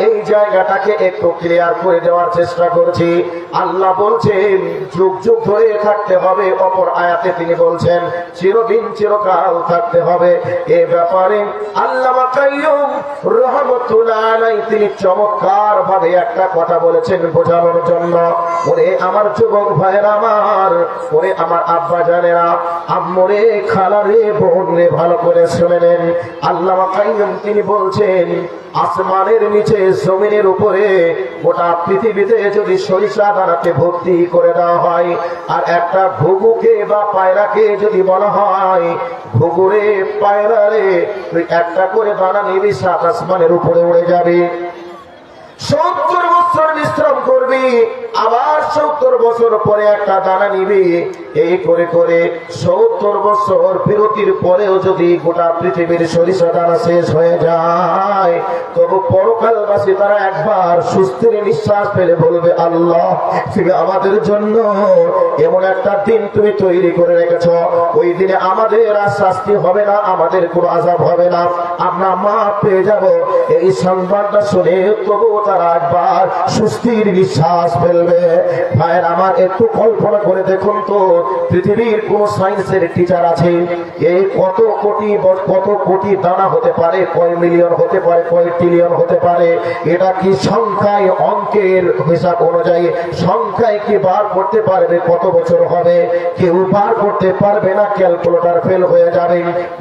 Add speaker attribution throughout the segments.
Speaker 1: এই জায়গাটাকে একটু ক্লিয়ার করে দেওয়ার চেষ্টা করছি। আল্লাহ বলছেন যুগ যুগ ধরে থাকতে হবে, অপর আয়াতে তিনি বলছেন চিরদিন চিরকাল থাকতে হবে। এ ব্যাপারে আল্লামা কাইয়ুম রাহমাতুল্লাহ আলাইহি তিনি চমৎকার ভাবে একটা কথা বলেছেন বোঝানোর জন্য। ওরে আমার যুবক ভাইয়েরা, আমার ওরে আমার আব্বা জানেরা, আম্মুরে খালারে বোনরে, ভালো করে শুনে নেন। আল্লামা কাইয়ুম তিনি বলছেন আসমানের নিচে জমিনের উপরে গোটা পৃথিবীতে যদি সরিষা দানাতে ভর্তি করে দেওয়া হয়, আর একটা ঘুঘুকে বা পায়রাকে যদি বলা হয় ঘুঘুরে পায়রারে তুই একটা করে দানা নিবি, সাত আসমানের উপরে উড়ে যাবে। 70 বছর বিশ্রাম করবি, আবার 70 বছর পরে একটা দানা নিবি। এই করে করে 70 বছর বিরতির পরেও যদি গোটা পৃথিবীর সরিষা দানা শেষ হয়ে যায়, তবু পরকালবাসী তারা একবার সুস্থির নিঃশ্বাস ফেলে বলবে আল্লাহ তুমি আমাদের জন্য এমন একটা দিন তুমি তৈরি করে রেখেছ, ওই দিনে আমাদের আর শাস্তি হবে না, আমাদের কোনো আযাব হবে না, আমরা মাফ পেয়ে যাব। এই সংবাদটা শুনে তবু তারা একবার সুস্থির নিঃশ্বাস ফেলবে। ভাইয়ের আমার, একটু কল্পনা করে দেখুন তো, পৃথিবীর কোন সায়েন্সের টিচার আছে এই কত কোটি দানা হতে পারে, কয় মিলিয়ন হতে পারে, কয় ট্রিলিয়ন হতে পারে, এটা কি সংখ্যায় অঙ্কের হিসাব অনুযায়ী সংখ্যায় কি বার করতে পারবে কত বছর হবে? কেউ বার করতে পারবে না, ক্যালকুলেটর ফেল হয়ে যাবে,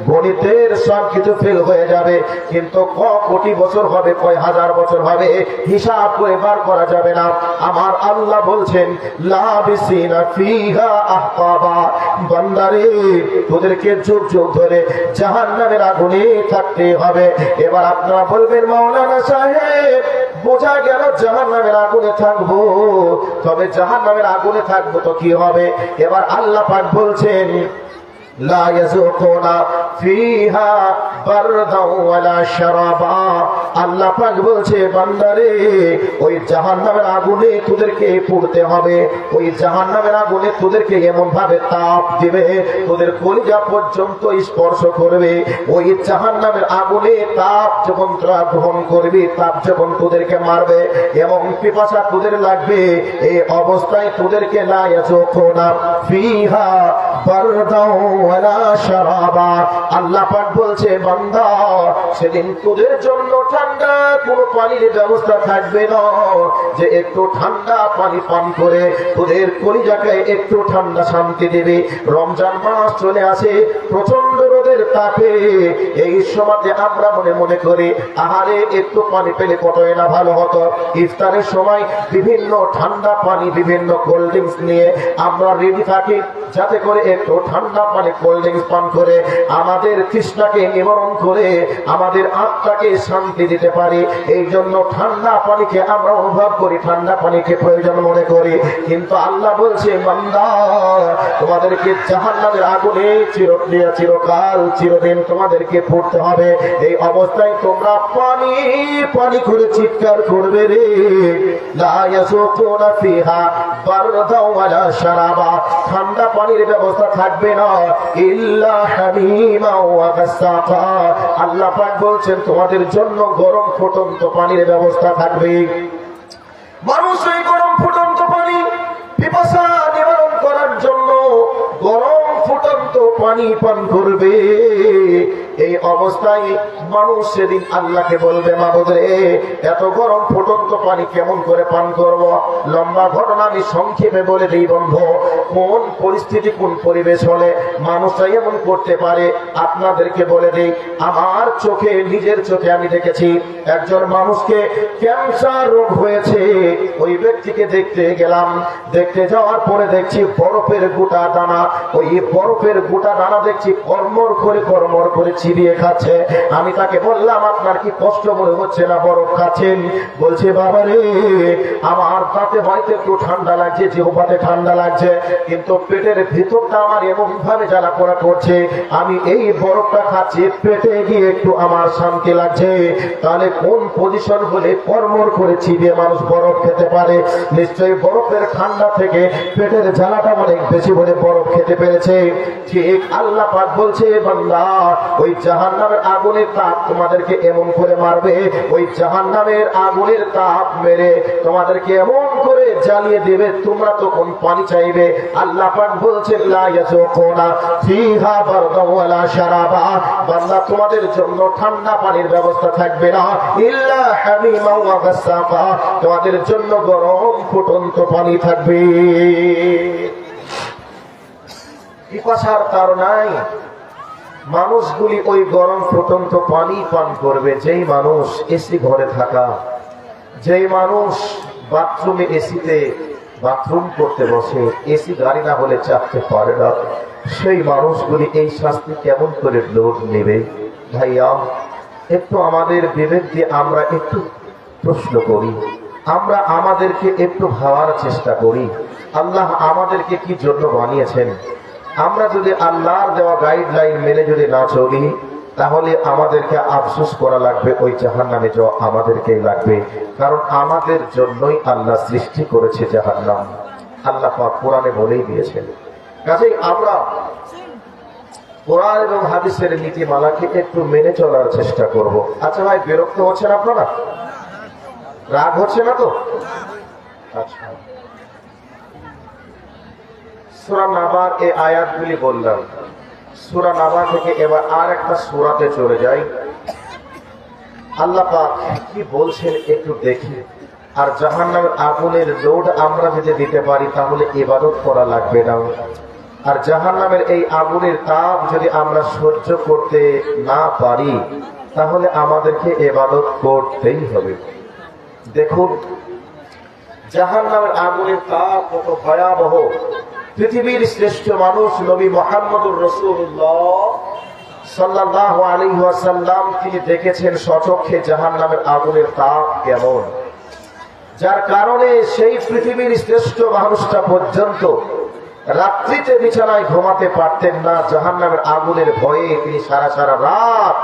Speaker 1: গণিতের সব কিছু ফেল হয়ে যাবে, কিন্তু কোটি বছর হবে, কয় হাজার বছর হবে, হিসাব করে বার করা যাবে না। আমার আল্লাহ বলছেন লাবিসিনা ফিহা আহকাবা, বান্দারে তোদেরকে যুগ যুগ ধরে জাহান্নামের আগুনে থাকতে হবে। এবার আপনারা বলবেন মাওলানা সাহেব বোঝা গেল জাহান্নামের আগুনে থাকবো, তবে জাহান্নামের আগুনে থাকবো তো কি হবে? এবার আল্লাহ পাক বলছেন লা ইয়াযুকুনা ফিহা বারদাও ওয়ালা শারাবা। আল্লাহ পাক বলছে বান্দারে ওই জাহান্নামের আগুনে তোদেরকে পুড়তে হবে, ওই জাহান্নামের আগুনে তোদেরকে এমন ভাবে তাপ দিবে তোদের কলিজা পর্যন্ত স্পর্শ করবে। ওই জাহান্নামের আগুনে তাপ যখন তোরা গ্রহণ করবি, তাপ যখন তোদেরকে মারবে, এবং পিপাসা তোদের লাগবে, এই অবস্থায় তোদেরকে লা ইয়াযুকুনা ফিহা বারদাও ওয়ালা শারাবা। আল্লাহ পাক বলছে বান্দা সেদিন তোদের জন্য ঠান্ডা কোনো পানির ব্যবস্থা থাকবে না, যে একটু ঠান্ডা পানি পান করে তোদের কলিজাকে একটু ঠান্ডা শান্তি দেবে। রমজান মাস চলে আসে, প্রচন্ড রোদের তাপে এই সময়তে আমরা মনে মনে করি আহারে একটু পানি পেলে কতই না ভালো হতো। ইফতারের সময় বিভিন্ন ঠান্ডা পানি, বিভিন্ন কোল্ড ড্রিঙ্কস নিয়ে আমরা রেডি থাকি, যাতে করে একটু ঠান্ডা পানি কোল্ড ড্রিঙ্কস পান করে আমাদের তৃষ্ণাকে নিবারণ করে আমাদের আত্মাকে শান্তি দিতে পারি। এই জন্য ঠান্ডা পানিকে আমরা অনুভব করি, ঠান্ডা পানিকে প্রয়োজন মনে করি। কিন্তু আল্লাহ বলছে বান্দা তোমাদেরকে জাহান্নামের আগুনে চিরকাল চিরদিন তোমাদেরকে পড়তে হবে। এই অবস্থায় তোমরা পানি পানি করে চিৎকার করবে রে, লা ইয়াযুকুনা ফিহা বারদাও ওয়ালা শারাবা, ঠান্ডা পানির ব্যবস্থা থাকবে না, ইল্লা হামিমা ওয়া গাসসাকা। আল্লাহ পাক বলছেন তোমাদের জন্য গরম ফুটন্ত পানির ব্যবস্থা থাকবে। মানুষ এই গরম ফুটন্ত পানি পিপাসা নিবারণ করার জন্য গরম ফুটন্ত পানি পান করবে। এই অবস্থায় মানুষ সেদিন আল্লাহকে বলবে মাবুদ রে এত গরম ফুটন্ত পানি কেমন করে পান করব? লম্বা ঘটনা আমি সংক্ষেপে বলে দিই বন্ধু, কোন পরিস্থিতি কোন পরিবেশ হলে মানুষরা এমন করতে পারে আপনাদেরকে বলে দিই। আমার চোখে, নিজের চোখে আমি দেখেছি একজন মানুষকে ক্যান্সার রোগ হয়েছে। ওই ব্যক্তিকে দেখতে গেলাম, দেখতে যাওয়ার পরে দেখছি বরফের গোটা দানা, ওই বরফের গোটা দানা দেখছি কর্মর করে চিবিয়ে খাচ্ছে। আমি তাকে বললাম আপনার কি কষ্ট মনে হচ্ছে না বরফ খাচ্ছেন? বলছে বাবা রে আমার দাঁতে হয়তো একটু ঠান্ডা লাগছে, জিহ্বাতে ঠান্ডা লাগছে, কিন্তু পেটের ভিতরটা আমার এমন ভাবে জ্বালা পোড়া করছে, আমি এই বরফটা খাচ্ছি পেটে গিয়ে একটু আমার শান্তি লাগছে। তাহলে কোন পজিশন হলে কর্মর করে চিবিয়ে মানুষ বরফ খেতে পারে? নিশ্চয়ই বরফের ঠান্ডা থেকে পেটের জ্বালাটা অনেক বেশি বলে বরফ খেতে পেরেছে। ঠিক আল্লাহ পাক বলছে বান্দা ওই জাহান্নামের আগুনের তাপ তোমাদেরকে এমন করে মারবে, ওই জাহান্নামের আগুনের তাপ মেরে তোমাদেরকে এমন করে জ্বালিয়ে দেবে, তোমরা তখন পানি চাইবে। আল্লাহ পাক বলছেন লা ইয়াযুকুনা ফিহা বারদান ওয়ালা শারাবা, বান্দা তোমাদের জন্য ঠান্ডা পানির ব্যবস্থা থাকবে না, ইল্লা হামিমা ওয়া গাসসাকা, তোমাদের জন্য গরম ফুটন্ত পানি থাকবে। পিপাসার তার নাই, মানুষগুলি ওই গরম ফুটন্ত পানি পান করবে। যেই মানুষ এসি ঘরে থাকা, যেই মানুষ বাথরুমে এসিতে বাথরুম করতে বসে, এসি গাড়ি না হলে চাপতে পারে না, সেই মানুষগুলি এই শাস্তি কেমন করে লোড নেবে? ভাইয়া, একটু আমাদের বিবেক দিয়ে আমরা একটু প্রশ্ন করি, আমরা আমাদেরকে একটু ভাবার চেষ্টা করি, আল্লাহ আমাদেরকে কি জন্য বানিয়েছেন? আমরা যদি আল্লাহর দেওয়া গাইডলাইন মেনে যদি না চলি, তাহলে আমাদেরকে আফসোস করা লাগবে, ওই জাহান্নামে যাওয়া আমাদেরকেই লাগবে। কারণ আমাদের জন্যই আল্লাহ সৃষ্টি করেছে জাহান্নাম, আল্লাহ পাক কোরআনে বলেই দিয়েছেন। কাজেই আমরা কোরআন এবং হাদিসের নীতিমালাকে একটু মেনে চলার চেষ্টা করব। আচ্ছা ভাই, বিরক্ত হচ্ছেন আপনারা? রাগ হচ্ছে না তো? আচ্ছা, সূরা নাবার এই আয়াতগুলি বললাম। সূরা নাবা থেকে এবার আর একটা সূরাতে চলে যাই। আল্লাহ পাক কি বলছেন একটু দেখি। আর জাহান্নামের আগুনের লোড আমরা যদি দিতে পারি তাহলে ইবাদত করা লাগবে না। আর জাহান্নামের এই আগুনের তাপ যদি আমরা সহ্য করতে না পারি তাহলে আমাদেরকে ইবাদত করতেই হবে। দেখুন জাহান্নামের আগুনের তাপ কত ভয়াবহ। পৃথিবীর শ্রেষ্ঠ মানুষ নবী মুহাম্মদুর রাসূলুল্লাহ সাল্লাল্লাহু আলাইহি ওয়াসাল্লাম তিনি দেখেছেন স্বচক্ষে জাহান্নামের আগুনের তাপ কেমন, যার কারণে সেই পৃথিবীর শ্রেষ্ঠ মানুষটা পর্যন্ত রাত্রিতে বিছানায় ঘুমাতে পারতেন না। জাহান্নামের আগুনের ভয়ে তিনি সারা সারা রাত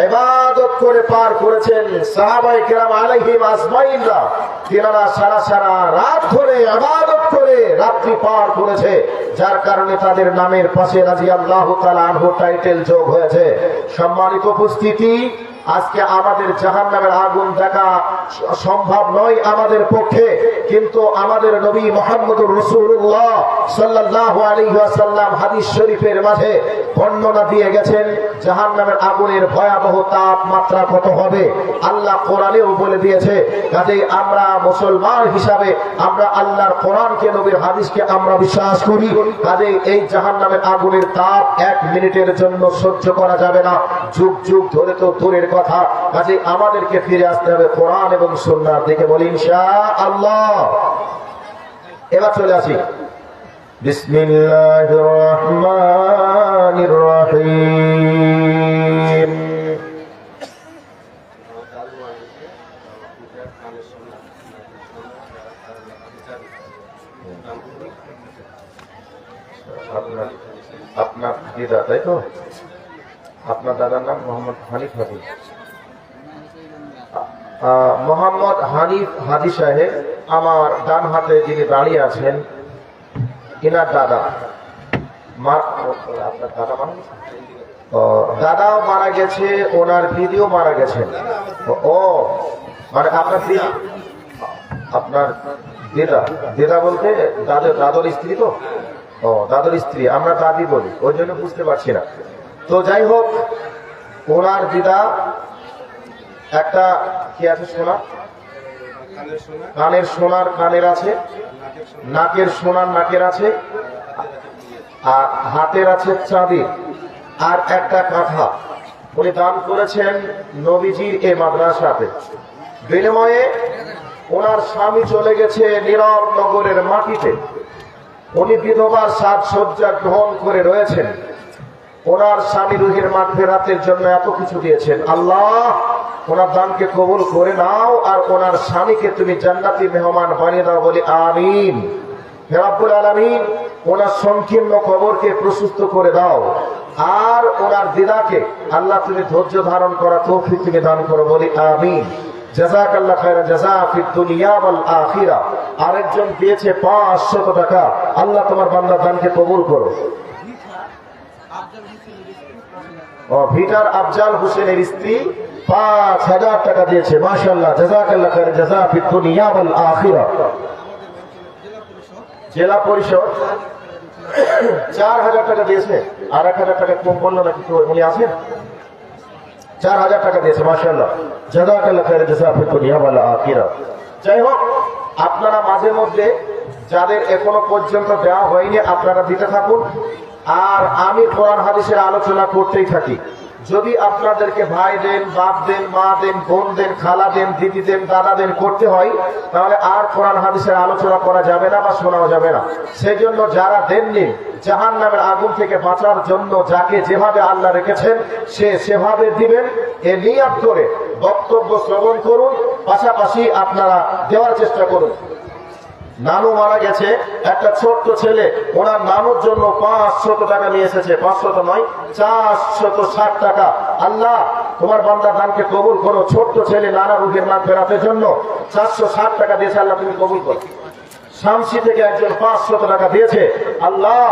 Speaker 1: ইবাদত করে পার করেছেন। সাহাবায়ে কেরাম আলাইহিম আজমাইনরা তিনারা সারা সারা রাত ধরে ইবাদত করে রাত্রি পার করেছে, যার কারণে তাদের নামের পাশে রাদিয়াল্লাহু তাআলা আনহু টাইটেল যোগ হয়েছে। সম্মানিত উপস্থিতি, আজকে আমাদের জাহান্নামের আগুন দেখা সম্ভব নয় আমাদের পক্ষে, কিন্তু আমাদের নবী মুহাম্মদুর রাসূলুল্লাহ সাল্লাল্লাহু আলাইহি ওয়াসাল্লাম হাদিস শরীফের মাঝে বর্ণনা দিয়ে গেছেন জাহান্নামের আগুনের ভয়াবহ তাপমাত্রা কত হবে। আল্লাহ কোরআনেও বলে দিয়েছে। কাজেই আমরা মুসলমান হিসাবে আমরা আল্লাহর কোরআনকে, নবীর হাদিসকে আমরা বিশ্বাস করি। কাজেই এই জাহান্নামের আগুনের তাপ 1 মিনিটের জন্য সহ্য করা যাবে না, যুগ যুগ ধরে তো দূরের কথা। কাজে আমাদেরকে ফিরে আসতে হবে কোরআন এবং সুন্নাহর দিকে, বলি ইনশাআল্লাহ। এবার চলে আসি বিসমিল্লাহির রহমানির রহিম। আপনার দিদা, তাই তো? আপনার দাদার নাম মোহাম্মদ হানিফ হাজি। মোহাম্মদ হানিফ হাজি সাহেব আমার ডান হাতে যিনি দাঁড়িয়ে আছেন, এনার দাদা। আপনার দাদা দাদাও মারা গেছে, ওনার দিদিও মারা গেছেন। ও মানে আপনার দিদা, দিদা বলতে দাদর স্ত্রী তো? ও দাদর স্ত্রী, আমরা দাদি বলি, ওই জন্য বুঝতে পারছি না। তো যাই হোক, ওনার দিদা একটা কি আছে, সোনা, কানের সোনার কানের আছে, নাকের সোনার নাকের আছে, আর হাতের আছে চাঁদি, আর একটা কাঁথা উনি দান করেছেন নবীজির এই মাদ্রাসাতে। বিনিময়ে ওনার স্বামী চলে গেছে নীরব নগরের মাটিতে, উনি বিধবার সাজসজ্জা গ্রহণ করে রয়েছেন। ওনার স্বামী রুহের মাগফিরাতের জন্য এত কিছু দিয়েছেন। আল্লাহ ওনার দানকে কবুল করে নাও, আর ওনার স্বামীকে তুমি জান্নাতি মেহমান বানিয়ে দাও, বলি আমিন। হে রব্বুল আলামিন, ওনার সংকীর্ণ কবরকে প্রশস্ত করে দাও, আর ওনার দিদাকে আল্লাহ তুমি ধৈর্য ধারণ করা তৌফিক তুমি দান করো, বলি আমিন। জাযাকাল্লাহু খায়রান জাযা ফিদ দুনিয়া ওয়াল আখিরা। আরেকজন দিয়েছে 500 টাকা। আল্লাহ তোমার বান্দার দানকে কবুল করো। ও ও ভিটার আফজাল হোসেনের স্ত্রী 5,000 টাকা দিয়েছে। মাশাআল্লাহ, জাযাকাল্লাহ খাইর জাযা ফিদ দুনিয়া ওয়াল আখিরাহ। জেলা পরিষদ 4,000 টাকা দিয়েছে। আর 1,000 টাকা কম বললো নাকি, কেউ উনি আছেন? 4,000 টাকা দিয়েছে। মাশাআল্লাহ, জাযাকাল্লাহ খাইর জাযা ফিদ দুনিয়া ওয়াল আখিরাহ। যাই হোক, আপনারা মাঝে মধ্যে যাদের এখনো পর্যন্ত দেওয়া হয়নি আপনারা দিতে থাকুন। আর আমি কোরআন হাদিসের আলোচনা করতেই থাকি। যদি আপনাদেরকে ভাই দেন, বাপ দেন, মা দেন, বোন দেন, খালা দেন, দিদি দেন, দাদা দেন করতে হয়, তাহলে আর কোরআন হাদিসের আলোচনা করা যাবে না বা শোনাও যাবে না। সেই জন্য যারা দেননি, জাহান্নামের আগুন থেকে বাঁচার জন্য যাকে যেভাবে আল্লাহ রেখেছেন সে সেভাবে দিবেন, এ নিয়াত করে বক্তব্য শ্রবণ করুন, পাশাপাশি আপনারা দেওয়ার চেষ্টা করুন। নানু মারা গেছে, একটা ছোট্ট ছেলে, ওনার নানুর জন্য 500 টাকা নিয়ে এসেছে। 500 নয়, 460 টাকা। আল্লাহ তোমার বান্দার দানকে কবুল করো। ছোট্ট ছেলে নানা রুহের নাম ফেরাতে জন্য 460 টাকা দিয়েছে। আল্লাহ তুমি কবুল করো। শামসি থেকে একজন 500 টাকা দিয়েছে। আল্লাহ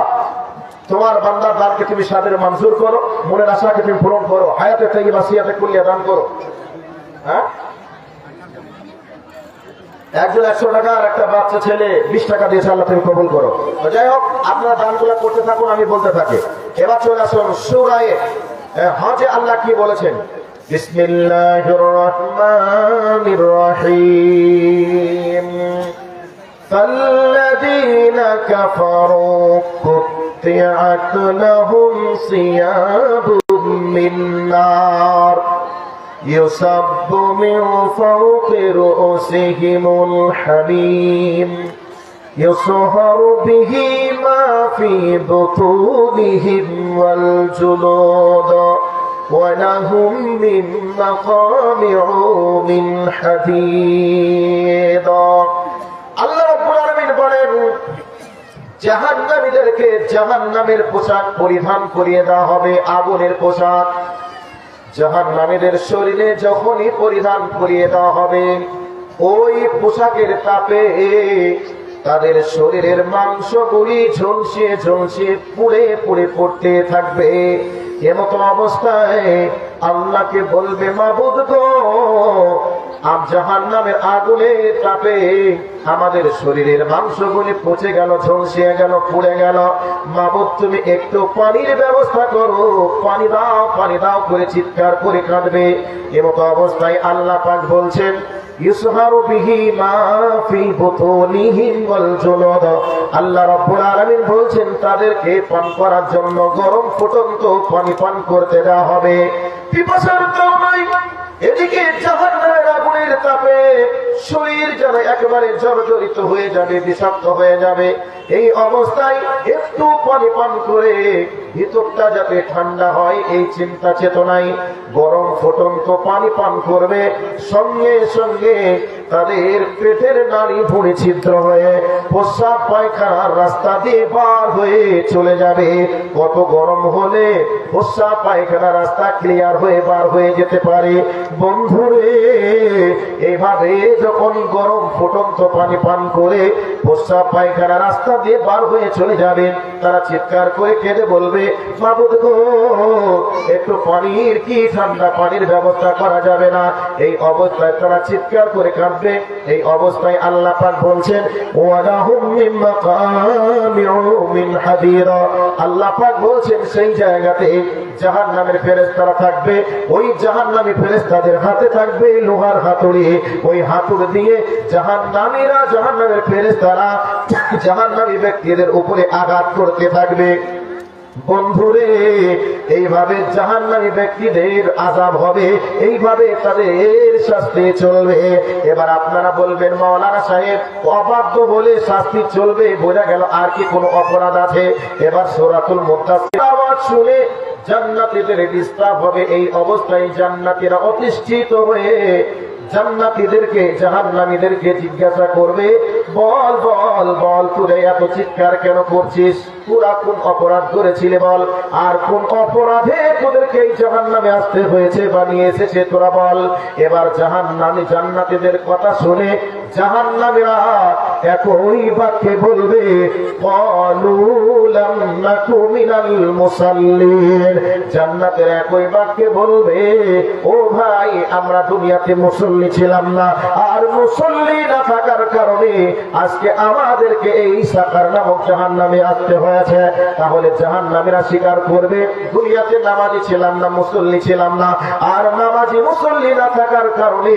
Speaker 1: তোমার বান্দার দানকে তুমি সাদের মঞ্জুর করো, মনের আশাকে তুমি পূরণ করো, হায়াতে তাইয়্যিবা সিয়াতে কুল্লিয়া দান করো। হ্যাঁ, একজন 100 টাকা আর একটা বাচ্চা ছেলে 20 টাকা দিয়েছে। আল্লাহ তুমি কবুল করো। যাই হোক, আপনারা দানগুলো করতে থাকুন, আমি বলতে থাকি। এবার চলে আসুন সূরা হজে আল্লাহ কি বলেছেন। বিসমিল্লাহির রহমানির রহিম। ফাল্লাযীনা কাফারু কুত্তিআত লাহুম সিয়াবুম মিন নার يصب من فوق رؤوسهم الحميم يصهر به ما في بطونهم والجلود ولهم من مقامع من حديد। আল্লাহ রাব্বুল আলামিন বলেন, জাহান্নামীদেরকে জাহান্নামের পোশাক পরিধান করিয়ে দেওয়া হবে, আগুনের পোশাক। জাহান্নামীদের শরীরে যখনই পরিধান করিয়ে দেওয়া হবে, ওই পোশাকের তাপে তাদের শরীরের মাংসগুলি ঝলসিয়ে ঝলসিয়ে পুড়ে পুড়ে পড়তে থাকবে। এমতো অবস্থায় আল্লাহকে বলবে, মাবুদ গো, জাহান্নামের আগুনের তাপে আমাদের শরীরের মাংসগুলি পচে গেল, ঝলসিয়ে গেল, পুড়ে গেল। মাবুদ তুমি একটু পানির ব্যবস্থা করো, পানি দাও, পানি দাও করে চিৎকার করে কাঁদবে। এমতো অবস্থায় আল্লাহ পাক বলছেন, ইউসহারু বিহি মা ফি বুতুনিহিম ওয়াল জুলুদ। আল্লাহ রাব্বুল আলামিন বলছেন, তাদেরকে পান করার জন্য গরম ফুটন্ত পানি পান করতে দেওয়া হবে। পিপাসার তাও নাই, এদিকে জাহান্নামের আগুনের তাপে শরীর যেন একেবারে জর্জরিত হয়ে যাবে, বিষাক্ত হয়ে যাবে। এই অবস্থায় একটু পানি পান করে ভিতরটা যাতে ঠান্ডা হয়, এই চিন্তা চেতনায় গরম ফুটন্ত পানি পান করবে। সঙ্গে সঙ্গে তাদের পেটের নালী ভুঁড়ি ছিদ্র হয়ে প্রস্রাব পায়খানার রাস্তা দিয়ে পার হয়ে চলে যাবে। কত গরম হলে প্রস্রাব পায়খানার রাস্তা ক্লিয়ার হয়ে বার হয়ে যেতে পারে। বন্ধুরে, এইভাবে যখন গরম ফুটন্ত পানি পান করে প্রস্রাব পায়খানা রাস্তা দিয়ে বার হয়ে চলে যাবে, তারা চিৎকার করে কেঁদে বলবে, মাবুদ গো, একটু পানির কি ঠান্ডা পানির ব্যবস্থা করা যাবে না? এই অবস্থায় তারা চিৎকার করে কাঁদবে। এই অবস্থায় আল্লাহ পাক বলছেন, ওয়ালাহুম মিন মাকামিউ মিন হাদির। আল্লাহ পাক বলছেন, সেই জায়গাতে জাহান্নামের ফেরেশতারা থাকবে। ওই জাহান্নামী ফেরেশতাদের হাতে থাকবে লোহার হাতুড়ি। ওই হাতুড়ি দিয়ে জাহান্নামীরা, জাহান্নামের ফেরেশতারা জাহান্নামী ব্যক্তিদের উপরে আঘাত করতে থাকবে। বন্ধুরে, এইভাবে জাহান্নামী ব্যক্তিদের আযাব হবে, এইভাবে তাদের শাস্তি চলবে। এবার আপনারা বলবেন, মাওলানা সাহেব, অবাধ্য বলে শাস্তি চলবে, বোঝা গেল আর কি কোনো অপরাধ আছে? এবার সূরাতুল মুদ্দাসসির আওয়াজ শুনে জান্নাতীদের ডিস্টার্ব হবে। এই অবস্থায় জান্নাতীরা অতিষ্ঠিত হয়ে জান্নাতীদেরকে, জাহান্নামীদেরকে জিজ্ঞাসা করবে, বল বল বল, তোরা এত চিৎকার কেন করছিস? তোরা কোন অপরাধ করেছিলে বল, আর কোন অপরাধে তোদেরকে এই জাহান্নামে আসতে হয়েছে বা নিয়ে এসেছে তোরা বল। এবার জাহান্নামী জান্নাতীদের কথা শুনে জাহান্নামীরা একই বাক্যে বলবে, ক্বালু লাম নাকু মিনাল মুসাল্লিন। জান্নাতের একই বাক্যে বলবে, ও ভাই আমরা দুনিয়াতে মুসল্লি ছিলাম না, আর মুসল্লি না থাকার কারণে আজকে আমাদেরকে এই সাকার নামক জাহান্নামে আসতে হয়েছে। তাহলে জাহান্নামীরা স্বীকার করবে, দুনিয়াতে নামাজি ছিলাম না, মুসল্লি ছিলাম না, আর নামাজি মুসল্লি না থাকার কারণে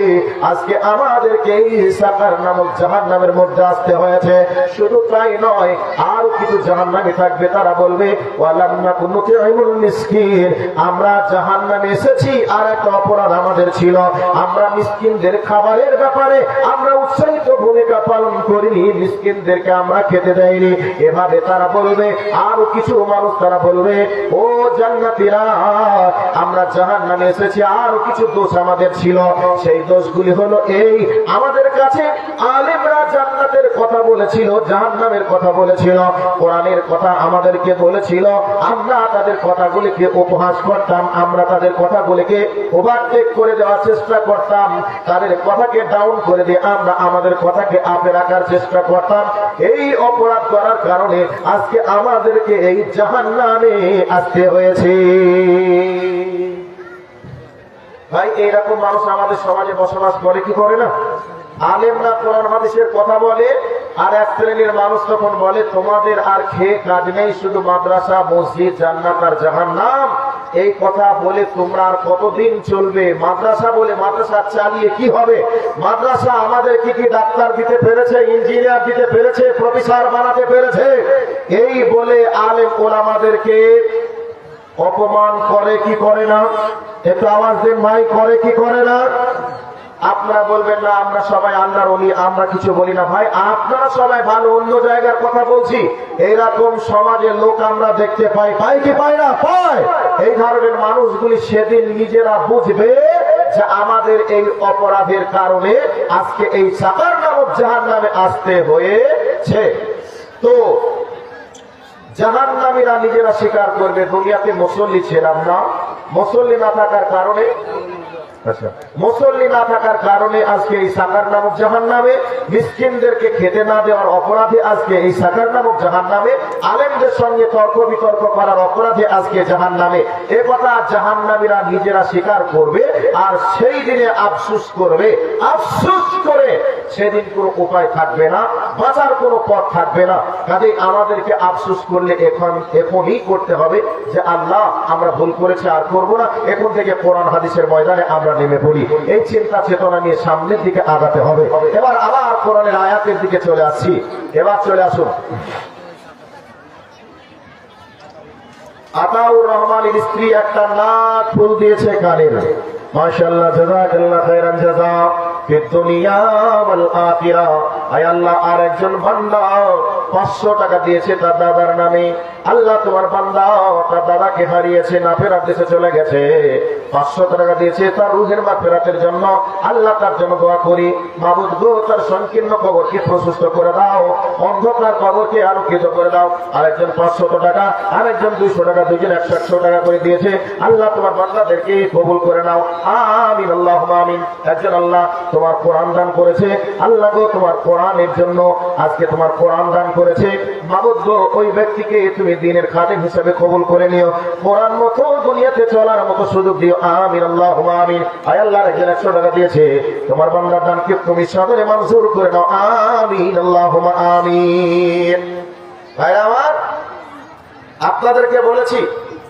Speaker 1: আজকে আমাদেরকে এই সাকার নামক জাহান্নামের মধ্যে আসতে হয়েছে। শুধু তাই নয়, আর কিছু জাহান্নামী থাকবে, তারা বলবে, ওয়ালাম নাকু নুতি'মুল মিসকিন। আমরা জাহান্নামে এসেছি আর একটা অপরাধ আমাদের ছিল, আমরা মিসকিনদের খাবারের ব্যাপারে আমরা উৎসাহিত ভূমিকা পালন করিনি, মিসকিনদেরকে আমরা খেতে দেয়নি। এভাবে তারা বলবে। আরো কিছু মানুষ তারা বলবে, ও জান্নাতীরা আমরা জাহান্নামে এসেছি, আরো কিছু দোষ আমাদের ছিল। সেই দোষগুলি হলো এই, আমাদের কাছে আলেমরা জান্নাতের কথা বলেছিল, জাহান্নামের কথা বলেছিল, কোরআনের কথা আমাদেরকে বলেছিল, আমরা তাদের কথাগুলিকে উপহাস করতাম, আমরা তাদের কথাগুলিকে ওভারটেক করে দেওয়ার চেষ্টা করতাম, তাদের কথাকে ডাউন করে দিয়ে আমরা আমাদের কথাকে আপে রাখার চেষ্টা করতাম। এই অপরাধ করার কারণে আজকে আমাদেরকে এই জাহান্নামে আসতে হয়েছে। ভাই এইরকম মানুষ আমাদের সমাজে বসবাস করে কি করে না? আলেমরা কোরআন হাদিসের কথা বলে, আর এক শ্রেণীর মানুষ তখন বলে, তোমাদের আর খেয়ে কাজ নেই, শুধু মাদ্রাসা, মসজিদ, জান্নাত আর জাহান্নাম। এই কথা বলে তোমরা আর কতদিন চলবে? মাদ্রাসা বলে মাদ্রাসা চালিয়ে কি হবে? মাদ্রাসা আমাদের কি কি ডাক্তার দিতে পেরেছে, ইঞ্জিনিয়ার দিতে পেরেছে, প্রফেসর বানাতে পেরেছে? এই বলে আলেম ওলামাদেরকে অপমান করে কি করে না? একটু আওয়াজ দিয়ে মাই করে কি করে না? আপনারা বলবেন না আমরা সবাই আল্লাহর ওলি, আমরা কিছু বলি না। ভাই আপনারা সবাই ভালো, অন্য জায়গার কথা বলছি। এইরকম সমাজের লোক আমরা দেখতে পাই, পাই কি পাই না? পাই। এই ধরনের মানুষগুলি সেদিন নিজেরা বুঝবে যে আমাদের এই অপরাধের কারণে আজকে এই সাকার নামক জাহান্নামে আসতে হয়েছে। তো জাহান্নামীরা নিজেরা স্বীকার করবে, দুনিয়াতে মুসল্লি ছিলাম না, মুসল্লি না থাকার কারণে মুসল্লি না থাকার কারণে আজকে এই সাকার নামক জাহান্নামে, মিসকিনদেরকে খেতে না দেওয়ার অপরাধে আজকে এই সাকার নামক জাহান্নামে, আলেমদের সঙ্গে তর্ক বিতর্ক করার অপরাধে আজকে জাহান্নামে। এ কথা জাহান্নামীরা নিজেরা স্বীকার করবে, আর সেই দিনে আফসোস করবে। আফসোস করে সেদিন কোনো উপায় থাকবে না, বাঁচার কোনো পথ থাকবে না। কাজেই আমাদেরকে আফসোস করলে এখনই করতে হবে যে আল্লাহ আমরা ভুল করেছি, আর করব না। এখন থেকে কোরআন হাদিসের ময়দানে আমরা নেমে পড়ি, এই চিন্তা চেতনা নিয়ে সামনের দিকে আগাতে হবে। এবার আবার কোরআনের আয়াতের দিকে চলে আসছি। এবার চলে আসুন, আতাউর রহমানের স্ত্রী একটা নাক ফুল দিয়েছে কানের। মাশাআল্লাহ, জাযাকাল্লাহ খায়রান জাযা ফিদ দুনিয়া ওয়াল আখিরা। আয় আল্লাহ, আর একজন বান্দা 500 টাকা দিয়েছে তার দাদার নামে। আল্লাহ তোমার বান্দা তার দাদাকে হারিয়েছে, নাফেরাত দেশে চলে গেছে, 500 টাকা দিয়েছে তার রুহের মাগফিরাতের জন্য। আল্লাহ তার জন্য দোয়া করি, মাবুদ গো তার সংকীর্ণ কবরকে প্রশস্ত করে দাও, অন্ধকার কবরকে আলোকিত করে দাও। আরেকজন 500 টাকা, আরেকজন 200 টাকা, দুজন 100 টাকা করে দিয়েছে। আল্লাহ তোমার বান্দাদেরকে কবুল করে নাও, আমিন আল্লাহুম্মা আমিন। একজন আল্লাহ তোমার কোরআন দান করেছে, আল্লাহ গো তোমার কোরআনের জন্য আজকে তোমার কোরআন দান করেছে, মাবুদ গো ওই ব্যক্তিকে তুমি দ্বীনের খাদেম হিসেবে কবুল করে নিও, কোরআন মতো দুনিয়াতে চলার মতো সুযোগ দিও, আমিন আল্লাহুম্মা আমিন। আয় আল্লাহ, একজন 100 টাকা দিয়েছে, তোমার বান্দার দানকে তুমি সাদরে মঞ্জুর করে নাও, আমিন আল্লাহুম্মা আমিন। ভাই আমার, আপনাদেরকে বলেছি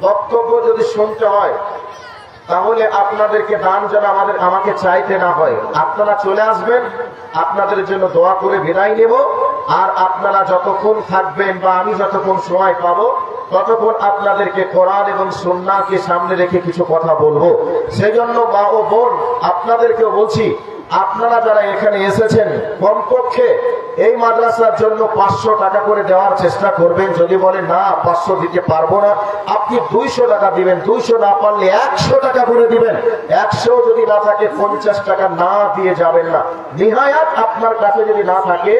Speaker 1: বক্তব্য যদি শুনতে হয় তাহলে আপনাদেরকে দান যেন আমাকে চাইতে না হয়। আপনারা চলে আসবেন, আপনাদের জন্য দোয়া করে বিদায় নেব। আর আপনারা যতক্ষণ থাকবেন বা আমি যতক্ষণ সময় পাবো ততক্ষণ আপনাদেরকে কোরআন এবং সুন্নাহকে সামনে রেখে কিছু কথা বলবো। সেই জন্য মা ও বোন আপনাদেরকেও বলছি, আপনারা যারা এখানে এসেছেন কমপক্ষে এই মাদ্রাসার জন্য 500 টাকা করে দেওয়ার চেষ্টা করবেন। যদি বলেন না 500 দিতে পারবো না, আপনি 200 টাকা দিবেন, 200 না পারলে 100 টাকা করে দিবেন। 100 যদি না থাকে 50 টাকা না দিয়ে যাবেন না। নিহায়াত আপনার কাছে যদি না থাকে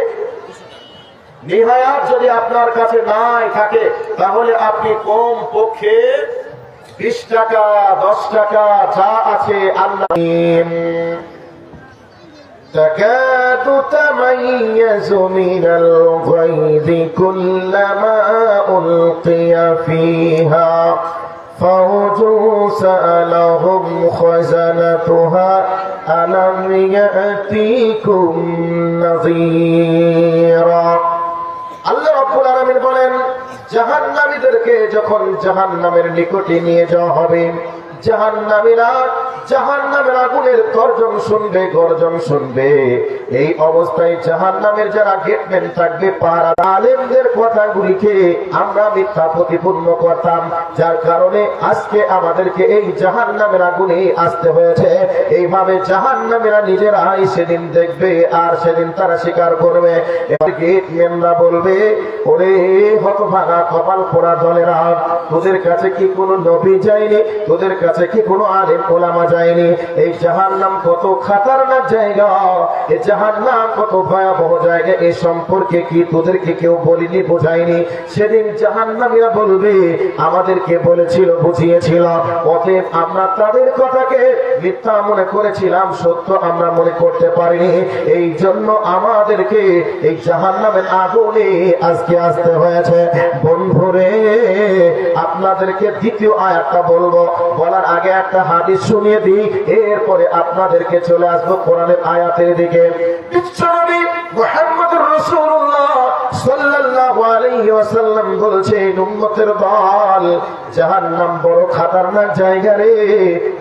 Speaker 1: নিহায়াত যদি আপনার কাছে নাই থাকে তাহলে আপনি কম পক্ষে 20 টাকা 10 টাকা যা আছে আল্লাহ تكاد تميز من الغيظ كلما ألقي فيها فوج سألهم خزنتها ألم يأتيكم نذيرا আল্লাহ রাব্বুল আলামিন বলেন জাহান্নামীদেরকে যখন জাহান্নামের নিকটে নিয়ে যাওয়া হবে জাহান্নামীরা জাহান্নামের আগুনের গর্জন শুনবে এই অবস্থায় জাহান্নামের যারা গেটম্যান থাকবে পাহারা আলেমদের কথাগুলিকে আমরা মিথ্যা প্রতিপন্ন করতাম যার কারণে আজকে আমাদেরকে এই জাহান্নামের আগুনে আসতে হয়েছে এইভাবে জাহান্নামীরা নিজেরাই সেদিন দেখবে আর সেদিন তারা স্বীকার করবে এবার গেটম্যানরা বলবে ওরে হতভাগা কপাল পোড়া দলেরা তোদের কাছে কি কোনো নবী যায়নি তোদের কাছে কি কোনো আলেম ওলামা যায়নি এই জাহান্নাম কত খতরনাক জায়গা এই জাহান্নাম কত ভয়াবহ জায়গা এই সম্পর্কে কি তোদেরকে কেউ বলিনি বোঝায়নি সেদিন জাহান্নামীরা বলবে আমাদেরকে বলেছিল বুঝিয়েছিল অতএব আমরা তাদের কথাকে মিথ্যা মনে করেছিলাম সত্য আমরা মনে করতে পারিনি এই জন্য আমাদেরকে এই জাহান্নামের আগুনে আজকে আসতে হয়েছে বন্ধুরে আপনাদেরকে দ্বিতীয় আয়াতটা বলবো বলার আগে একটা হাদিস শুনিয়ে দিই এরপরে আপনাদেরকে চলে আসবো কোরআনের আয়াতের দিকে বিশ্বনবী মুহাম্মদুর রাসূলুল্লাহ সাল্লাল্লাহু আলাইহি ওয়াসাল্লাম বলেছেন উম্মতের দল জাহান্নাম বড় খতরনাক জায়গা রে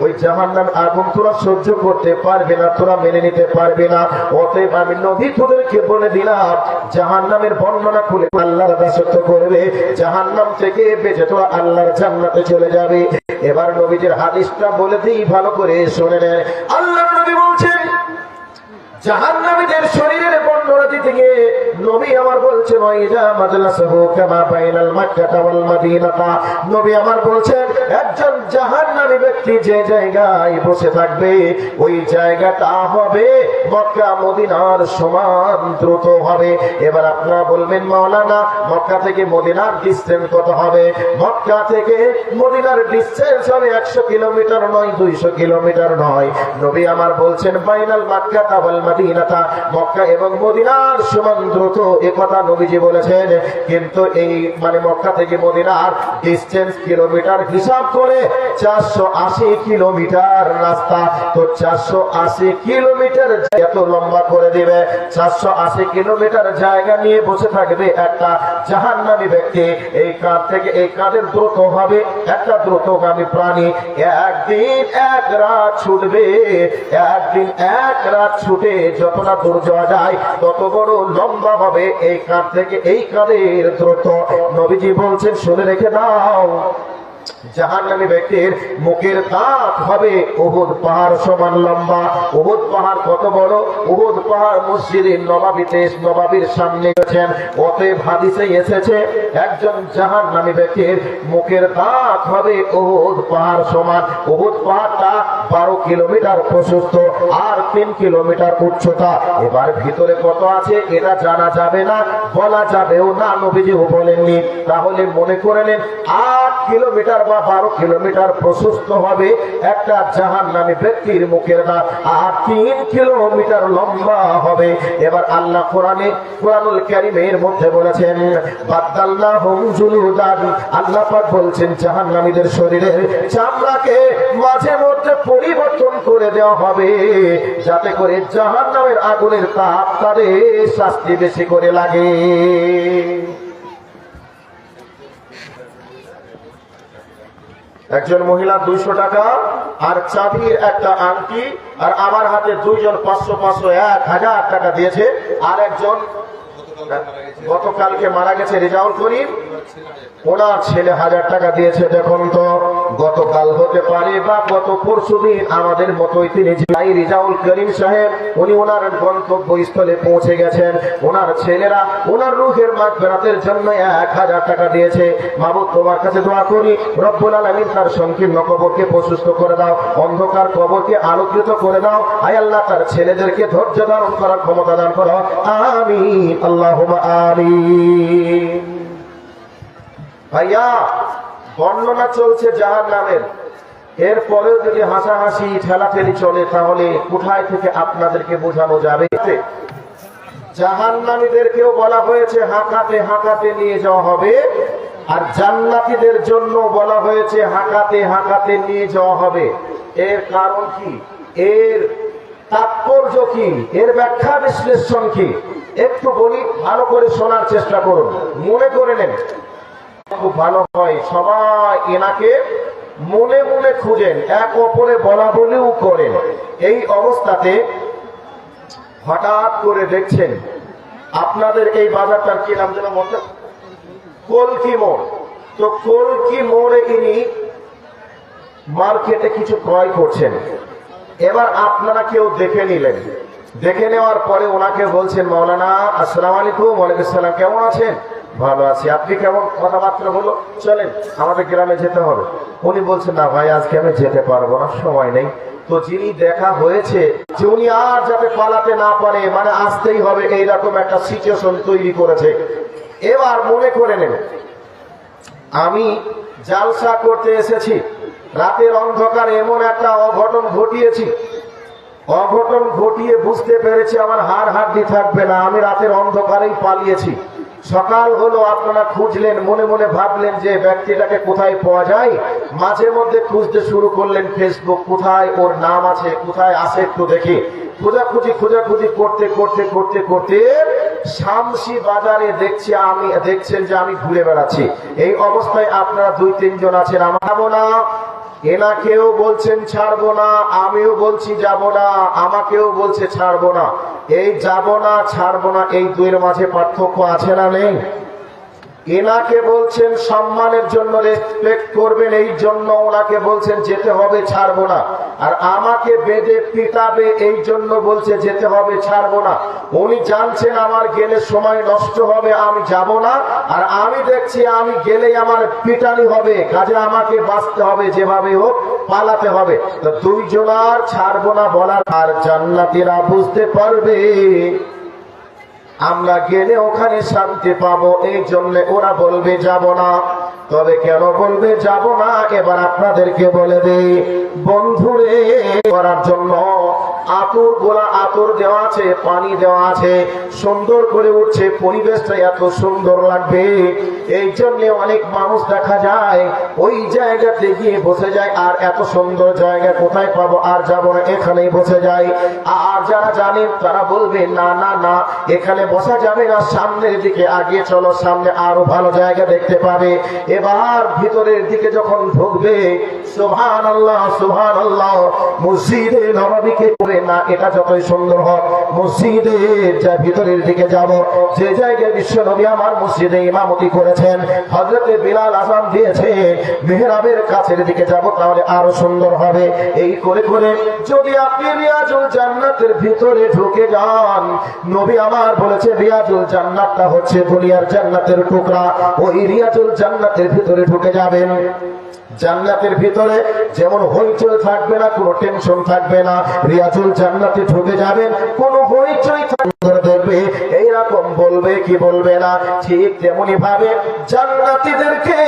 Speaker 1: ওই জাহান্নাম আগুন তোরা সহ্য করতে পারবে না তোরা মেনে নিতে পারবে না অতএব আমি নবী তোদেরকে বলে দিলাম জাহান্নামের বর্ণনা খুলে আল্লাহর দাসত্ব করবে জাহান্নাম থেকে বেঁচে তোরা আল্লাহর জান্নাতে চলে যাবে এবার নবীজির হাদিসটা বলে দিই ভালো করে শুনে নেন আল্লাহর নবী বলছেন জাহান্নামীদের শরীরের বর্ণনা দিতে গিয়ে নবী আমার বলছেন ওয়াইদা মাদলাসাহু কামা বাইনাল মাক্কা ওয়াল মদিনাতা নবী আমার বলছেন একজন জাহান্নামী ব্যক্তি যে জায়গায় বসে থাকবে ওই জায়গাটা হবে মক্কা মদিনার সমান দ্রুত হবে এবার আপনারা বলবেন মাওলানা মক্কা থেকে মদিনার ডিসটেন্স কত হবে মক্কা থেকে মদিনার ডিসটেন্স হবে 100 কিলোমিটার নয় 200 কিলোমিটার নয় নবী আমার বলছেন বাইনাল মাক্কা ওয়াল মদিনাতা মক্কা এবং মদিনার সমান দ্রুত একথা নবীজি বলেছেন কিন্তু এই মানে মক্কা থেকে মদিনার ডিসটেন্স কিলোমিটার হিসাব করে 480 কিলোমিটার রাস্তা তো 480 কিলোমিটার এত লম্বা করে দিবে 480 কিলোমিটার জায়গা নিয়ে বসে থাকবে একটা জাহান্নামী ব্যক্তি এই কাঁধ থেকে এই কাঁধের দ্রুত হবে একটা দ্রুতগামী প্রাণী একদিন এক রাত ছুটবে একদিন এক রাত ছুটে যতটা দূর যাওয়া যায় তত বড় লম্বা হবে এই কাঁধ থেকে এই কাঁধের দ্রুত নবীজি বলছেন শুনে রেখে দাও জাহান্নামী ব্যক্তির মুখের দাঁত হবে উহুদ পাহাড় সমান লম্বা উহুদ পাহাড় কত বড় উহুদ পাহাড় মসজিদে নববীর সামনে গেছেন অতএব হাদিসে এসেছে একজন জাহান্নামী ব্যক্তির মুখের দাঁত হবে উহুদ পাহাড় সমান উহুদ পাহাড়টা 12 কিলোমিটার প্রশস্ত আর 3 কিলোমিটার উচ্চতা এবার ভিতরে কত আছে এটা জানা যাবে না বলা যাবেও না নবীজিও বলেননি তাহলে মনে করে নেন 8 কিলোমিটার বা 12 কিলোমিটার প্রশস্ত হবে একটা জাহান্নামী ব্যক্তির মুখের দাঁত আর 3 কিলোমিটার লম্বা হবে এবার আল্লাহ কোরআনুল কারীমের মধ্যে বলেছেন বাদদাল্লাহুম জুলুদান আল্লাহ পাক বলছেন জাহান্নামীদের শরীরের চামড়াকে মাঝে মধ্যে পরিবর্তন করে দেওয়া হবে যাতে করে জাহান্নামের আগুনের তাপ তাদের শাস্তি বেশি করে লাগে একজন মহিলা 200 টাকা আর চাঁদির একটা আংটি আর আমার হাতে দুইজন 500 1000 টাকা দিয়েছে আর একজন গতকালকে মারা গেছে রেজাউল করিম ওনার ছেলে 1000 টাকা দিয়েছে দেখুন তো গতকাল হতে পারে বা গত পরশুদিন আমাদের মতোই তিনি রিজাউল করিম সাহেব উনি ওনার গন্তব্যস্থলে পৌঁছে গেছেন। ওনার ছেলেরা ওনার রূহের মাগফিরাতের জন্য 1000 টাকা দিয়েছে। মাবুদ তোমার কাছে দোয়া করি রব্বুল আলামিন তার সংকীর্ণ কবরকে প্রশস্ত করে দাও, অন্ধকার কবরকে আলোকিত করে দাও। আয় আল্লাহ তার ছেলেদেরকে ধৈর্য ধারণ করার ক্ষমতা দান করো, আমিন আল্লাহুম্মা আমিন। ভাইয়া বর্ণনা চলছে জাহান্নামের, এরপরেও যদি হাসাহাসি ঠেলাঠেলি চলে তাহলে কোথায় থেকে আপনাদেরকে বোঝানো যাবে? জাহান্নামীদেরকেও বলা হয়েছে হাঁকাতে হাঁকাতে নিয়ে যাওয়া হবে, আর জান্নাতীদের জন্য বলা হয়েছে হাঁকাতে হাঁকাতে নিয়ে যাওয়া হবে। এর কারণ কি, এর তাৎপর্য কি, এর ব্যাখ্যা বিশ্লেষণ কি একটু বলি, ভালো করে শোনার চেষ্টা করুন, মনে করে নেন, খুব ভালো হয়। সবাই এনাকে মনে মনে খুঁজেন, এক অপরে বলা বলেও করেন। এই অবস্থাতে হঠাৎ করে দেখছেন আপনাদের এই বাজারটার কি নাম যেন বলতে, কলকি মোড়। তো কলকি মোড়ে ইনি মার্কেটে কিছু ক্রয় করছেন। এবার আপনারা কেউ দেখে নিলেন, দেখে নেওয়ার পরে ওনাকে বলছেন মাওলানা আসসালামু আলাইকুম। ওয়ালাইকুম আসসালাম, কেমন আছেন? ভালো আছি, আপনি কেমন? কথাবার্তা হলো, চলেন আমাদের গ্রামে যেতে হবে। উনি বলছেন না ভাই আজকে আমি যেতে পারবো না, সময় নেই। তো যিনি দেখা হয়েছে যে উনি আর যাতে পালাতে না পারে, মানে আসতেই হবে, এইরকম একটা সিচুয়েশন তৈরি করেছে। এবার মনে করে নেন আমি জালসা করতে এসেছি, রাতের অন্ধকার এমন একটা অঘটন ঘটিয়েছি, অঘটন ঘটিয়ে বুঝতে পেরেছি আমার হাড় হাড্ডি থাকবে না, আমি রাতের অন্ধকারেই পালিয়েছি। সকাল হলো, আপনারা খুঁজলেন, মনে মনে ভাবলেন যে ব্যক্তিটাকে কোথায় পাওয়া যায়, মাঝে মধ্যে খুঁজতে শুরু করলেন ফেসবুক, কোথায় ওর নাম আছে, কোথায় আছে একটু দেখি। খোঁজাখুঁজি করতে করতে করতে করতে শামসি বাজারে দেখছেন যে আমি ঘুরে বেড়াচ্ছি। এই অবস্থায় আপনারা 2-3 জন আছেন, আমারও না, এনাকেও বলছেন ছাড়বো না, আমিও বলছি যাব না, আমাকেও বলছে ছাড়বো না। এই যাব না ছাড়বো না এই দুইয়ের মাঝে পার্থক্য আছে না নেই? এনাকে বলছেন সম্মানের জন্য, রেসপেক্ট করবেন এই জন্য ওনাকে বলছেন যেতে হবে ছাড়বো না, আর আমাকে বেঁধে পিটাবে এই জন্য বলছে যেতে হবে ছাড়বো না। উনি জানছেন আমার গেলে সময় নষ্ট হবে, আমি যাব না, আর আমি দেখছি আমি গেলেই আমার পিটানি হবে, কাজে আমাকে বাঁচতে হবে, যেভাবে হোক পালাতে হবে। তো দুইজনার ছাড়বো না বলার, আর জান্নাতীরা বুঝতে পারবে আমরা গেলে ওখানে শান্তি পাবো, এই জন্য ওরা বলবে যাব না। তবে কেন বলবে যাব না এবার আপনাদেরকে বলে দেই বন্ধুরে, করার জন্য আতর দেওয়া আছে, পানি দেওয়া আছে, সুন্দর করে উঠছে, পরিবেশটা এত সুন্দর লাগবে। এই জন্য অনেক মানুষ দেখা যায় ওই জায়গাতে গিয়ে বসে যায়, আর এত সুন্দর জায়গা কোথায় পাবো, আর যাবো না, এখানেই বসে যায়। আর যারা জানেন তারা বলবে না না না, এখানে বসা যাবে না, সামনের দিকে আগিয়ে চলো, সামনে আরো ভালো জায়গা দেখতে পাবে। এবার ভিতরের দিকে যখন ঢুকবে, সুবহানাল্লাহ সুবহানাল্লাহ, মসজিদে নববীকে করে না, এটা যতই সুন্দর হোক, মসজিদে যা ভিতরের দিকে যাব, যে জায়গায় বিশ্ব নবী আমার মসজিদে ইমামতি করেছেন, হযরতে বিলাল আযান দিয়েছে, মিহরাবের কাছের দিকে যাব, তাহলে আরো সুন্দর হবে। এই করে করে যদি আপনি রিয়াজুল জান্নাতের ভিতরে ঢুকে যান, নবী আমার বলেছে রিয়াজুল জান্নাতটা হচ্ছে দুনিয়ার জান্নাতের টুকরা, ওই রিয়াজুল জান্নাতের ভিতরে ঢুকে যাবেন। জান্নাতের ভিতরে যেমন হইচই থাকবে না, কোনো টেনশন থাকবে না, রিয়াজুল জান্নাতে ঢুকে যাবেন, কোনো হইচই থাকবে, দেখবে এইরকম বলবে কি বলবে না। ঠিক তেমনি ভাবে জান্নাতীদেরকে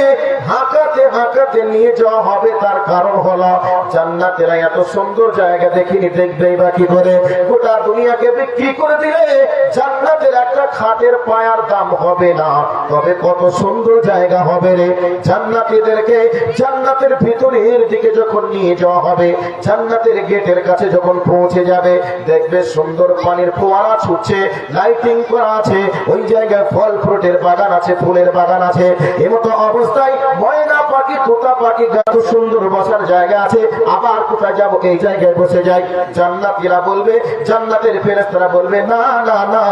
Speaker 1: হাঁকাতে হাঁকাতে নিয়ে যাওয়া হবে, তার কারণ হলো জান্নাতেরা এত সুন্দর জায়গা দেখিনি, দেখবেই বা কি করে। গোটা দুনিয়াকে বিক্রি করে দিলে জান্নাতের একটা খাটের পায়ার দাম হবে না, তবে কত সুন্দর জায়গা হবে রে। জান্নাতীদেরকে জান্নাতের ভিতরের দিকে যখন নিয়ে যাওয়া হবে, জান্নাতের গেটের কাছে যখন পৌঁছে যাবে, দেখবে সুন্দর পানির ফোয়ারা ছুটছে, লাইটিং করা আছে, ওই জায়গায় ফল ফ্রুটের বাগান আছে, ফুলের বাগান আছে। এমতো অবস্থায় ময়না পাখি তোতা পাখি কত সুন্দর বসার জায়গা আছে, আবার কোথায় যাব এই জায়গায় বসে যাই। জান্নাতীরা বলবে, জান্নাতের ফেরেশতারা বলবে না না না,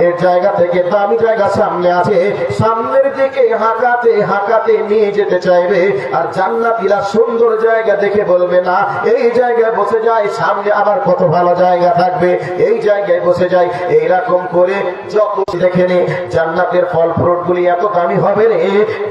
Speaker 1: এর জায়গা থেকে দামি জায়গা সামনে আছে, সামনের দিকে হাঁকাতে হাঁকাতে নিয়ে যেতে চাইবে। আর জান্নাতীরা সুন্দর জায়গা দেখে বলবে না, এই জায়গায় বসে যাই, সামনে আবার কত ভালো জায়গা থাকবে, এই জায়গায় বসে যাই। এইরকম করে যত দেখে নে, জান্নাতের ফল ফ্রুট গুলি এত দামি হবে রে,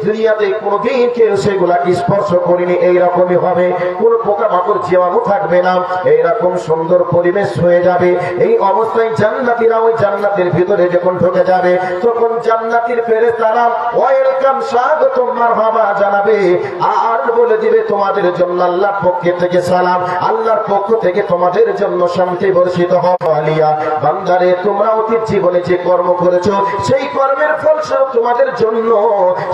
Speaker 1: দুনিয়াতে কোনোদিন কেউ সেগুলাকে স্পর্শ করিনি, এইরকমই হবে। কোন পোকা মাকড় জীবাণু থাকবে না, এইরকম সুন্দর পরিবেশ হয়ে যাবে। এই অবস্থায় জান্নাতীরা ওই জান্নাতের ভিতরে যখন ঢুকে যাবে, তখন জান্নাতের ফেরেশতারা ওয়েলকাম, স্বাগতম, মারহাবা জানাবে, আর বলে দিবে তোমাদের জন্য আল্লাহর পক্ষ থেকে সালাম, আল্লাহর পক্ষ থেকে তোমাদের জন্য শান্তি বর্ষিত হোক। আলিয়া বান্দারে, তোমরা অতীত জীবনে যে কর্ম করেছো, সেই কর্মের ফলস্বরূপ তোমাদের জন্য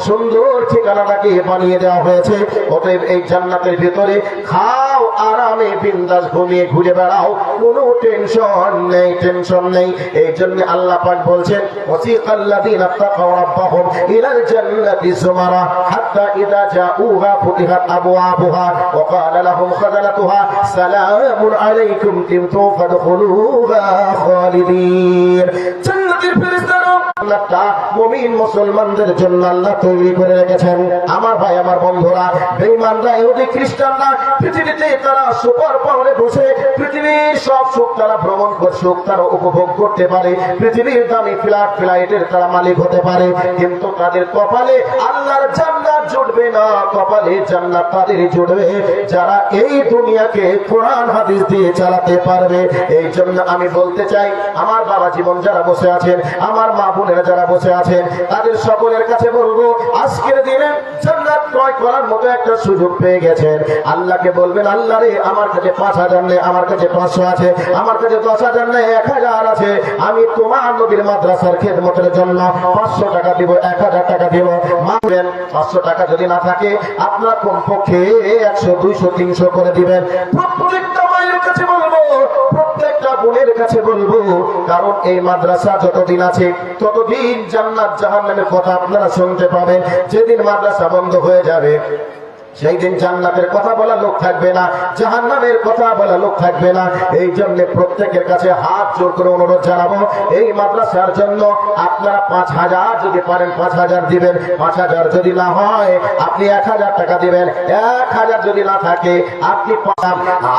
Speaker 1: সুন্দর ঠিকানাটাকে বানিয়ে দেওয়া হয়েছে। অতএব এই জান্নাতের ভিতরে খাও আরামে বিন্দাস ঘুমিয়ে ঘুরে বেড়াও, কোনো টেনশন নেই, টেনশন নেই। এই জন্য আল্লাহ পাক বলছেন, ওয়াসিকাল্লাযীনা তাকাউ রাব্বাহুম ইলাল জান্নাতি যুমারা হাত্তা ইযা জাউহা ফুতিহাত আবওয়াবুহা ওয়া ক্বালা লাহুম খাযানাতুহা সালামুন আলাইকুম তিবতুম ফাদখুলুহা খালিদিন। জান্নাতের ফেরেশতারা জান্নাতটা মুমিন মুসলমানদের জন্য আল্লাহ তৈরি করে রেখেছেন। আমার ভাই, আমার বন্ধুরা, বেঈমানরা, ইহুদি খ্রিস্টানরা পৃথিবীতে তারা সুপার পাওয়ারে বসে পৃথিবীর সব সুখ তারা ভ্রমণ করে, সুখ তারা উপভোগ করতে পারে, পৃথিবীর দামি ফ্লাইটের তারা মালিক হতে পারে, কিন্তু তাদের কপালে আল্লাহর জান্নাত জুটবে না। কপালে জান্নাত তাদের জুটবে যারা এই দুনিয়াকে কোরআন হাদিস দিয়ে চালাতে পারবে। এই জন্য আমি বলতে চাই, আমার বাবা জীবন যারা বসে আছেন, আমার মা বোনেরা যারা বসে আছেন, তাদের সকলের কাছে বলবো, আজকের দিনে জান্নাত ক্রয় করার মতো একটা সুযোগ পেয়ে গেছেন। আল্লাহকে বলবেন, আল্লাহ রে, আমার কাছে 5,000 নেই, আমার কাছে 500 আছে, আমার কাছে 10,000 নেই, 1,000 আছে, আমি তোমার নবীর মাদ্রাসার খেদমতের জন্য 500 টাকা দিব, 1,000 টাকা দিব। মানবেন 500 টাকা যদি না থাকে, আপনার কমপক্ষে 100, 200, 300 করে দিবেন। প্রত্যেকটা মায়ের কাছে বলবো, প্রত্যেকটা বোনের কাছে বলবো, কারণ এই মাদ্রাসা যতদিন আছে ততদিন জান্নাত জাহান্নামের কথা আপনারা শুনতে পাবেন। যেদিন মাদ্রাসা বন্ধ হয়ে যাবে, সেই দিন জান্নাতের কথা বলা লোক থাকবে না, জাহান্নামের কথা বলা লোক থাকবে না। এই জন্য প্রত্যেকের কাছে হাত জোর করে অনুরোধ জানাবো, এই মাদ্রাসার জন্য আপনারা 5,000 যদি পারেন 5,000 দিবেন, 5,000 যদি না হয় আপনি 1,000 টাকা দিবেন, 1,000 যদি না থাকে আপনি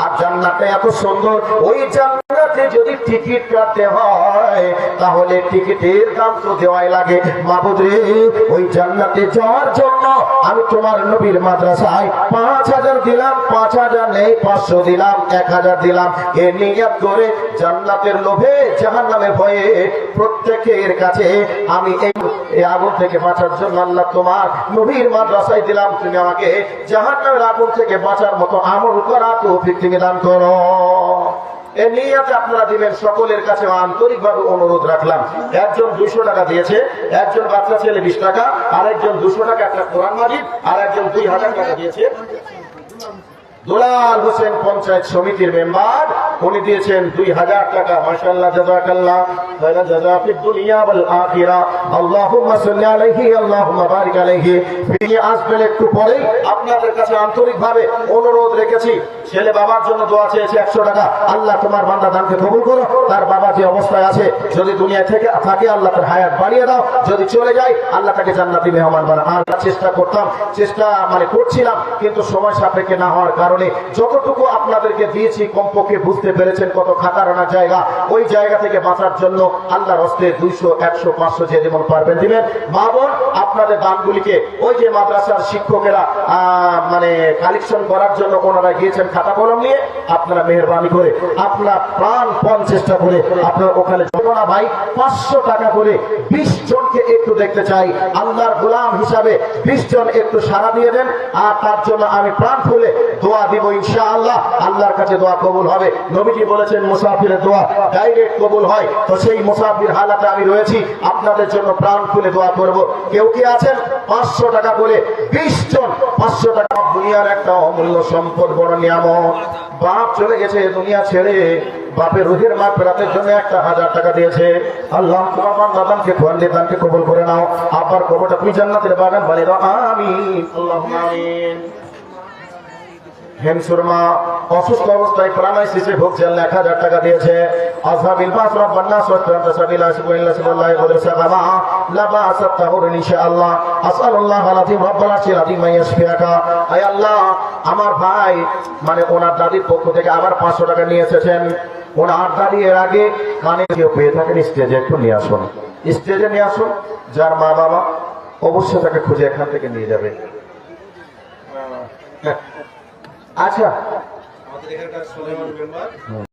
Speaker 1: আর জান্নাতে এত সুন্দর, ওই জান্নাতে যদি টিকিট কাটতে হয় তাহলে টিকিটের দাম তো দেওয়াই লাগে। মাবুদ রে, ওই জান্নাতে যাওয়ার জন্য আমি তোমার নবীর মাদ্রাসা 5,000 দিলাম, 5,000 নেই 500 দিলাম, 1,000 দিলাম, এ নিয়ত করে জান্নাতের লোভে জাহান্নামের ভয়ে প্রত্যেকের কাছে আমি এই আগুন থেকে বাঁচার জন্য আল্লাহ তোমার নবীর মাদ্রাসায় দিলাম, তুমি আমাকে জাহান্নামের আগুন থেকে বাঁচার মতো আমল করা তৌফিক তুমি দান করো। এই নিয়তে আপনারা দিবেন। সকলের কাছে আন্তরিকভাবে অনুরোধ রাখলাম, একজন 200 টাকা দিয়েছে, একজন বাচ্চা ছেলে 20 টাকা, আর একজন 200 টাকা একটা কোরআন মাজিদ, আর একজন 2,000 টাকা দিয়েছে। দুলাল হোসেন পঞ্চায়েত সমিতির মেম্বার, উনি দিয়েছেন 2,000 টাকা। মাশাআল্লাহ, জাযাকাল্লাহ খায়রা জাযা ফিদ দুনিয়া ওয়াল আখিরা, আল্লাহুম্মা সাল্লি আলাইহি, আল্লাহুম্মা বারিক আলাইহি। তিনি আসবেন একটু পরেই। আপনাদের কাছে আন্তরিকভাবে অনুরোধ রেখেছি, ছেলে বাবার জন্য দোয়া চেয়েছে 100 টাকা। আল্লাহ তোমার বান্দা দানকে কবুল করো। তার বাবা যে অবস্থায় আছে, যদি দুনিয়া থেকে থাকে আল্লাহ তার হায়াত বাড়িয়ে দাও, যদি চলে যায় আল্লাহ তাকে জান্নাতি মেহমান বানাও। আমরা চেষ্টা করছিলাম, কিন্তু সময় সাপেক্ষে না হওয়ার কারণে যতটুকু আপনাদেরকে দিয়েছি কমপক্ষে বুঝতে পেরেছেন কত খাতারানা জায়গা। ওই জায়গা থেকে বাঁচার জন্য আল্লাহর হস্তে 200, 100, 500 যে যেমন পারবেন দিবেন। মা বোন, আপনাদের দানগুলিকে ওই যে মাদ্রাসার শিক্ষকেরা কালেকশন করার জন্য ওনারা গিয়েছেন খাতা কলম নিয়ে, আপনারা মেহেরবানি করে আপনার প্রাণপণ চেষ্টা করে আপনার ওখানে জমানা ভাই 500 টাকা করে 20 জনকে একটু দেখতে চাই। আল্লাহর গোলাম হিসাবে 20 জন একটু সাড়া দিয়ে দেন, আর তার জন্য আমি প্রাণ খুলে দোয়া দিব ইনশাআল্লাহ। আল্লাহর কাছে দোয়া কবুল হবে। নবীজি বলেছেন মুসাফিরের দোয়া ডাইরেক্ট কবুল হয়। তো সেই মুসাফির হালাতে আমি রয়েছি, আপনাদের জন্য প্রাণ খুলে দোয়া করব। কেউ কি আছেন 500 টাকা করে 20 জন 500 টাকা দুনিয়ার একটা অমূল্য সম্পদ, বড় নিয়ামত। বাপ চলে গেছে দুনিয়া ছেড়ে, বাপের রুহের মাগফিরাতের জন্য 1000 টাকা দিয়েছে। আল্লাহ তোমার বান্দাকে খোয়ান্দি দানকে কবুল করে নাও। আবার কবরটা তুমি জান্নাতের বাগান বানিয়ে দাও, আমিন আল্লাহুম্মা আমিন। হেমসুরমা অসুস্থ অবস্থায় প্রাণাইসিসে ভুগছেন, 1000 টাকা দিয়েছে। আসহাবিল বাসরা বান্না সত্তান্ত সাবিলা সুবহানাল্লাহি সুবহানাল্লাহি ওয়া তাআলা লা বাসা তাহুর ইনশাআল্লাহ। আসআলুল্লাহ আলাযীম রাব্বাল আরশিল আযীম ইয়াশফিয়াকা। আয় আল্লাহ, আমার ভাই মানে ওনার দাদির পক্ষ থেকে আবার 500 টাকা নিয়ে এসেছেন। ওনার দাদি এর আগে কানে কেউ পেয়ে থাকেন, স্টেজে একটু নিয়ে আসুন, স্টেজে নিয়ে আসুন। যার মা বাবা অবশ্যই তাকে খুঁজে এখান থেকে নিয়ে যাবে। আচ্ছা, আমাদের এখানকার সুলেমান মেম্বার